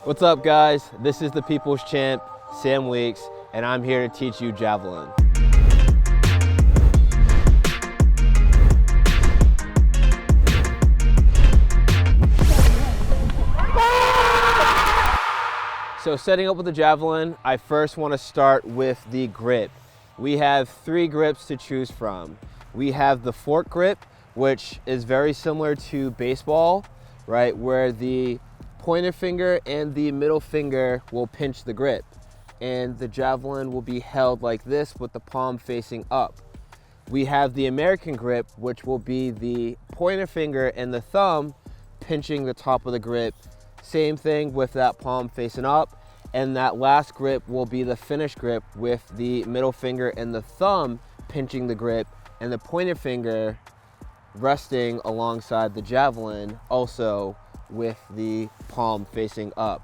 What's up, guys? This is the People's Champ, Sam Weeks, and I'm here to teach you Javelin. So setting up with the Javelin, I first want to start with the grip. We have 3 grips to choose from. We have the fork grip, which is very similar to baseball, right? Where the pointer finger and the middle finger will pinch the grip, and the Javelin will be held like this with the palm facing up. We have the American grip, which will be the pointer finger and the thumb pinching the top of the grip. Same thing with that palm facing up. And that last grip will be the finish grip with the middle finger and the thumb pinching the grip and the pointer finger resting alongside the Javelin, also with the palm facing up.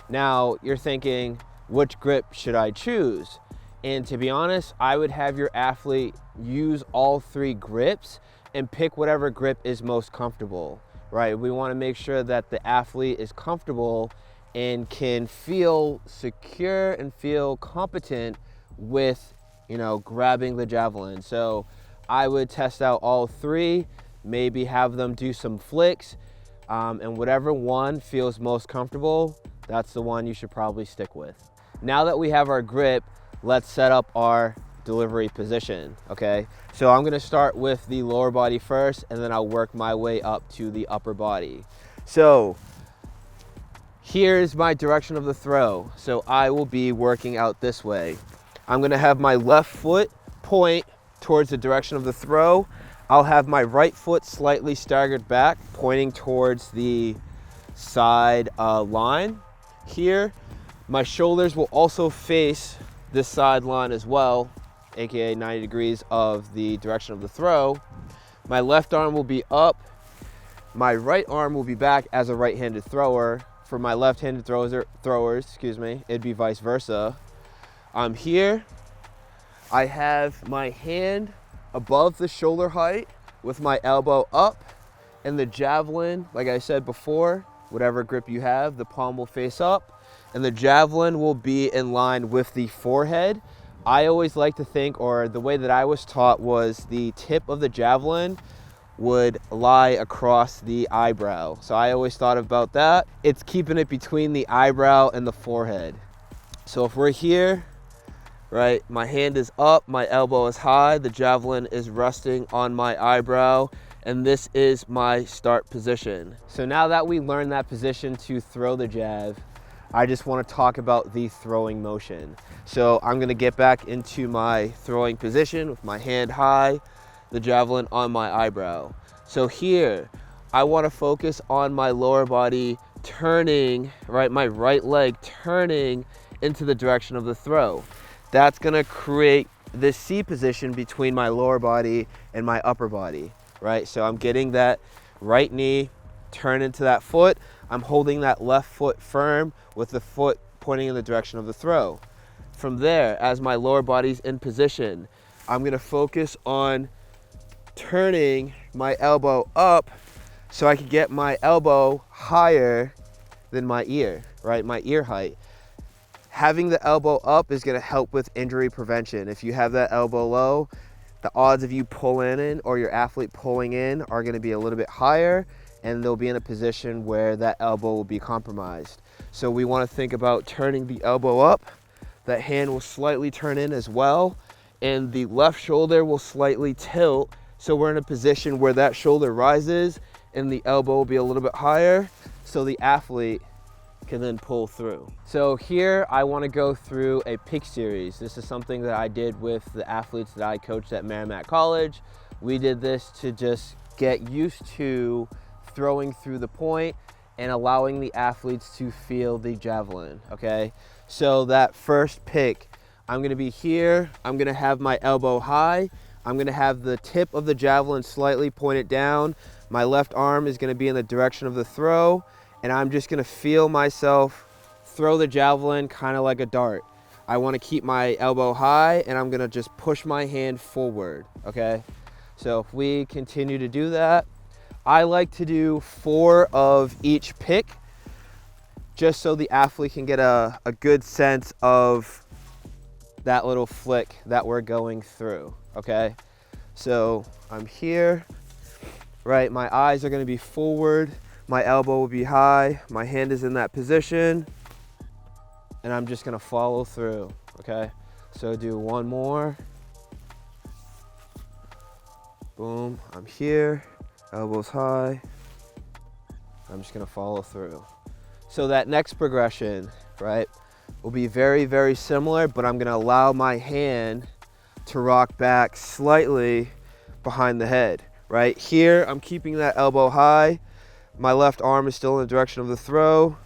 Now you're thinking, which grip should I choose? And to be honest, I would have your athlete use all 3 grips and pick whatever grip is most comfortable, right? We want to make sure that the athlete is comfortable and can feel secure and feel competent with, grabbing the Javelin. So I would test out all 3, maybe have them do some flicks, and whatever one feels most comfortable, that's the one you should probably stick with. Now that we have our grip, let's set up our delivery position, okay? So I'm gonna start with the lower body first, and then I'll work my way up to the upper body. So here's my direction of the throw. So I will be working out this way. I'm gonna have my left foot point towards the direction of the throw. I'll have my right foot slightly staggered back, pointing towards the side line here. My shoulders will also face this side line as well, aka 90 degrees of the direction of the throw. My left arm will be up. My right arm will be back as a right-handed thrower. For my left-handed throwers, it'd be vice versa. I'm here. I have my hand above the shoulder height with my elbow up, and the Javelin, like I said before, whatever grip you have, the palm will face up, and the Javelin will be in line with the forehead. I always like to think, or the way that I was taught, was the tip of the Javelin would lie across the eyebrow. So I always thought about that. It's keeping it between the eyebrow and the forehead. So if we're here, right, my hand is up, my elbow is high, the Javelin is resting on my eyebrow, and this is my start position. So now that we learned that position to throw the jab, I just want to talk about the throwing motion. So I'm gonna get back into my throwing position with my hand high, the Javelin on my eyebrow. So here, I want to focus on my lower body turning, right, my right leg turning into the direction of the throw. That's gonna create this C position between my lower body and my upper body, right? So I'm getting that right knee turn into that foot. I'm holding that left foot firm with the foot pointing in the direction of the throw. From there, as my lower body's in position, I'm gonna focus on turning my elbow up so I can get my elbow higher than my ear, right? My ear height. Having the elbow up is gonna help with injury prevention. If you have that elbow low, the odds of you pulling in or your athlete pulling in are gonna be a little bit higher, and they'll be in a position where that elbow will be compromised. So we wanna think about turning the elbow up. That hand will slightly turn in as well, and the left shoulder will slightly tilt, so we're in a position where that shoulder rises and the elbow will be a little bit higher, so the athlete can then pull through. So here I want to go through a pick series. This is something that I did with the athletes that I coached at Merrimack College. We did this to just get used to throwing through the point and allowing the athletes to feel the Javelin, okay? So that first pick, I'm gonna be here, I'm gonna have my elbow high, I'm gonna have the tip of the Javelin slightly pointed down, my left arm is gonna be in the direction of the throw, and I'm just gonna feel myself throw the Javelin kind of like a dart. I wanna keep my elbow high, and I'm gonna just push my hand forward, okay? So if we continue to do that, I like to do 4 of each pick, just so the athlete can get a good sense of that little flick that we're going through, okay? So I'm here, right? My eyes are gonna be forward, my elbow will be high, my hand is in that position, and I'm just gonna follow through, okay? So do one more. Boom, I'm here, elbows high. I'm just gonna follow through. So that next progression, right, will be very, very similar, but I'm gonna allow my hand to rock back slightly behind the head, right? Here, I'm keeping that elbow high. My left arm is still in the direction of the throw,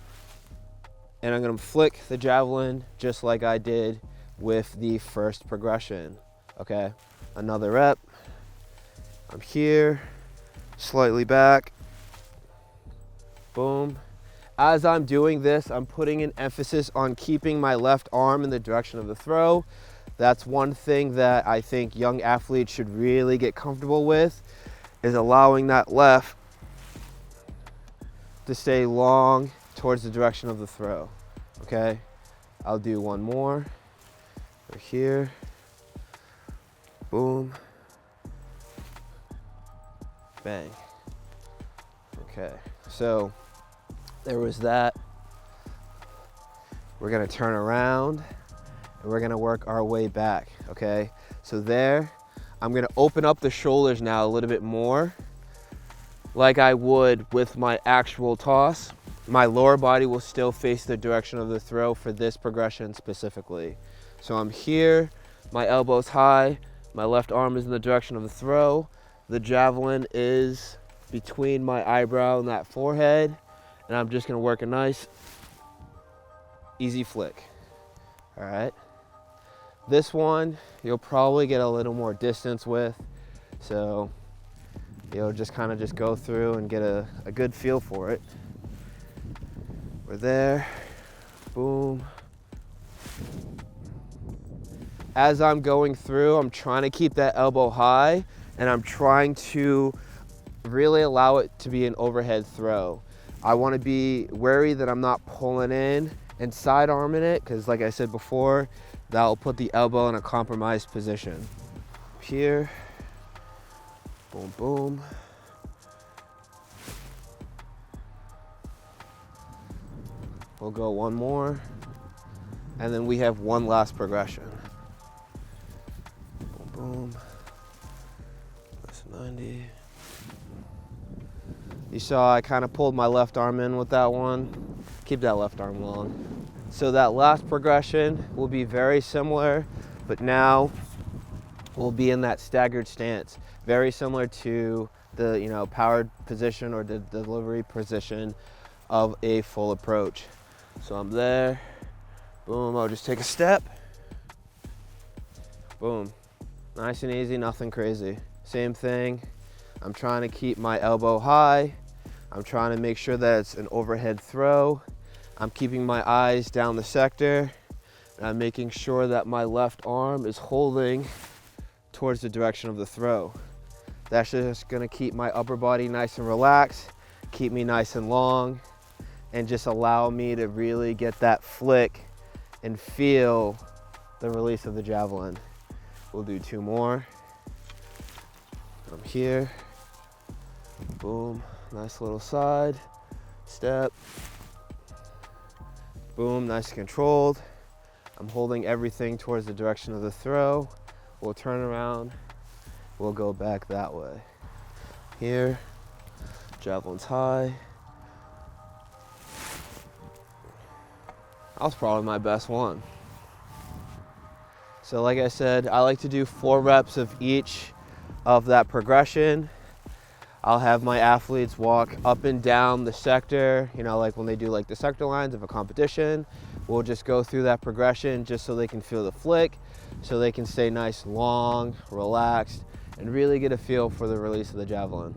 and I'm gonna flick the javelin just like I did with the first progression, okay? Another rep. I'm here, slightly back, boom. As I'm doing this, I'm putting an emphasis on keeping my left arm in the direction of the throw. That's one thing that I think young athletes should really get comfortable with, is allowing that left to stay long towards the direction of the throw, okay? I'll do one more. We're here, boom, bang. Okay, so there was that. We're gonna turn around and we're gonna work our way back, okay? So there, I'm gonna open up the shoulders now a little bit more, like I would with my actual toss. My lower body will still face the direction of the throw for this progression specifically. So I'm here, my elbow's high, my left arm is in the direction of the throw, the javelin is between my eyebrow and that forehead, and I'm just gonna work a nice, easy flick, all right? This one, you'll probably get a little more distance with, so you'll just kind of just go through and get a good feel for it. We're there, boom. As I'm going through, I'm trying to keep that elbow high, and I'm trying to really allow it to be an overhead throw. I want to be wary that I'm not pulling in and side arming it, because like I said before, that'll put the elbow in a compromised position. Here, boom, boom. We'll go one more, and then we have one last progression. Boom, boom. That's 90. You saw I kind of pulled my left arm in with that one. Keep that left arm long. So that last progression will be very similar, but now we'll be in that staggered stance. Very similar to the powered position or the delivery position of a full approach. So I'm there, boom, I'll just take a step, boom. Nice and easy, nothing crazy. Same thing, I'm trying to keep my elbow high. I'm trying to make sure that it's an overhead throw. I'm keeping my eyes down the sector, and I'm making sure that my left arm is holding towards the direction of the throw. That's just gonna keep my upper body nice and relaxed, keep me nice and long, and just allow me to really get that flick and feel the release of the javelin. We'll do two more. I'm here, boom, nice little side, step, boom, nice and controlled. I'm holding everything towards the direction of the throw. We'll turn around, we'll go back that way. Here, javelin's high. That was probably my best one. So like I said, I like to do 4 reps of each of that progression. I'll have my athletes walk up and down the sector, like when they do like the sector lines of a competition. We'll just go through that progression just so they can feel the flick, so they can stay nice, long, relaxed, and really get a feel for the release of the javelin.